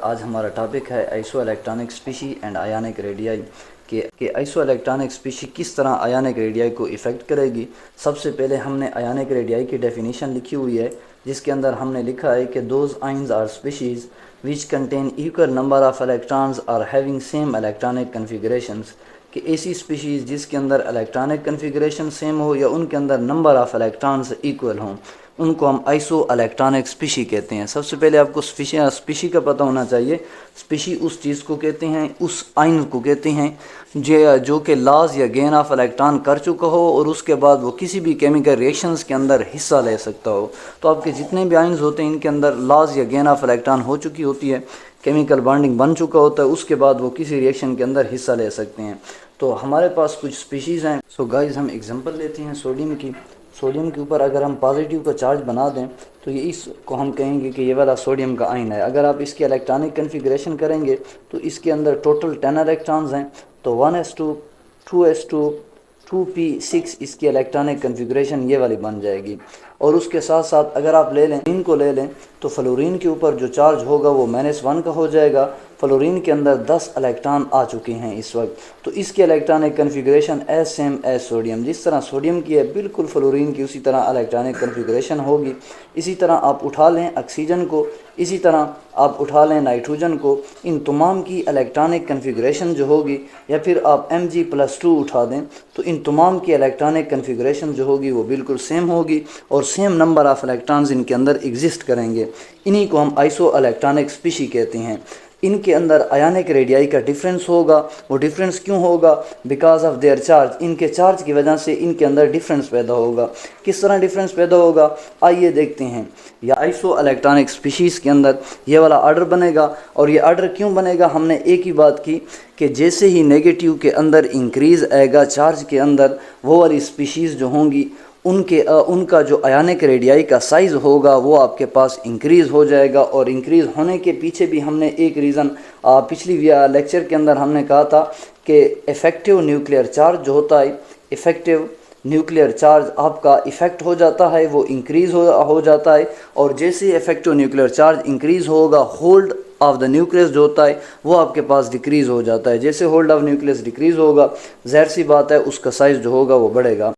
आज हमारा टॉपिक है iso electronic species and ionic radii कि आइसो इलेक्ट्रॉनिक स्पीशी किस तरह आयोनिक रेडियाई को इफ़ेक्ट करेगी। सबसे पहले हमने आयोनिक रेडियाई की डेफिनेशन लिखी हुई है, जिसके अंदर हमने लिखा है कि those ions are species which contain equal number of electrons are having same electronic configurations, कि ऐसी स्पीशीज़ जिसके अंदर इलेक्ट्रॉनिक कन्फिगरेशन सेम हो या उनके अंदर नंबर ऑफ़ इलेक्ट्रॉन्स इक्वल हों, उनको हम आइसो इलेक्ट्रॉनिक स्पीशी कहते हैं। सबसे पहले आपको स्पीशी का पता होना चाहिए। स्पीशी उस चीज़ को कहते हैं, उस आइन को कहते हैं जो कि लॉस या गेन ऑफ इलेक्ट्रॉन कर चुका हो और उसके बाद वो किसी भी केमिकल रिएक्शंस के अंदर हिस्सा ले सकता हो। तो आपके जितने भी आइन्स होते हैं इनके अंदर लॉस या गेन ऑफ इलेक्ट्रॉन हो चुकी होती है, केमिकल बॉन्डिंग बन चुका होता है, उसके बाद वो किसी रिएक्शन के अंदर हिस्सा ले सकते हैं। तो हमारे पास कुछ स्पीशीज़ हैं। सो गाइस, हम एग्जांपल लेते हैं सोडियम की। सोडियम के ऊपर अगर हम पॉजिटिव का चार्ज बना दें तो ये इसको हम कहेंगे कि ये वाला सोडियम का आयन है। अगर आप इसकी इलेक्ट्रॉनिक कन्फिग्रेशन करेंगे तो इसके अंदर टोटल 10 इलेक्ट्रॉन्स हैं, तो 1s2 2s2 2p6 इसकी इलेक्ट्रॉनिक कन्फिग्रेशन ये वाली बन जाएगी। और उसके साथ साथ अगर आप फ्लोरीन को ले लें तो फ्लोरीन के ऊपर जो चार्ज होगा वो -1 का हो जाएगा। फ्लोरीन के अंदर 10 इलेक्ट्रॉन आ चुके हैं इस वक्त, तो इसकी electronic configuration as same as sodium, जिस तरह सोडियम की है बिल्कुल फ्लोरीन की उसी तरह इलेक्ट्रॉनिक कन्फिग्रेशन होगी। इसी तरह आप उठा लें ऑक्सीजन को, इसी तरह आप उठा लें नाइट्रोजन को, इन तमाम की इलेक्ट्रॉनिक कन्फिग्रेशन जो होगी, या फिर आप Mg+2 उठा दें तो इन तमाम की इलेक्ट्रॉनिक कन्फिग्रेशन जो होगी वो बिल्कुल सेम होगी और सेम नंबर ऑफ़ इलेक्ट्रॉन्स इनके अंदर एग्जिस्ट करेंगे। इन्हीं को हम आइसो इलेक्ट्रॉनिक स्पीशी कहते हैं। इनके अंदर आयोनिक रेडियाई का डिफरेंस होगा। वो डिफरेंस क्यों होगा? बिकॉज ऑफ देयर चार्ज, इनके चार्ज की वजह से इनके अंदर डिफरेंस पैदा होगा। किस तरह डिफरेंस पैदा होगा आइए देखते हैं। या आइसो इलेक्ट्रॉनिक स्पीशीज़ के अंदर ये वाला आर्डर बनेगा। और ये आर्डर क्यों बनेगा? हमने एक ही बात की कि जैसे ही नेगेटिव के अंदर इंक्रीज़ आएगा चार्ज के अंदर, वो वाली स्पीशीज़ जो होंगी उनका जो आयोनिक रेडियाई का साइज़ होगा वो आपके पास इंक्रीज़ हो जाएगा। और इंक्रीज़ होने के पीछे भी हमने एक रीज़न पिछली लेक्चर के अंदर हमने कहा था कि इफ़ेक्टिव न्यूक्लियर चार्ज जो होता है, इफ़ेक्टिव न्यूक्लियर चार्ज आपका इफ़ेक्ट हो जाता है, वो इंक्रीज़ हो जाता है। और जैसे ही इफ़ेक्टिव न्यूक्लियर चार्ज इंक्रीज़ होगा, होल्ड ऑफ द न्यूक्लियस जो होता है वो आपके पास डिक्रीज़ हो जाता है। जैसे होल्ड ऑफ न्यूक्लियस डिक्रीज़ होगा, ज़ाहिर सी बात है उसका साइज़ जो होगा वो बढ़ेगा।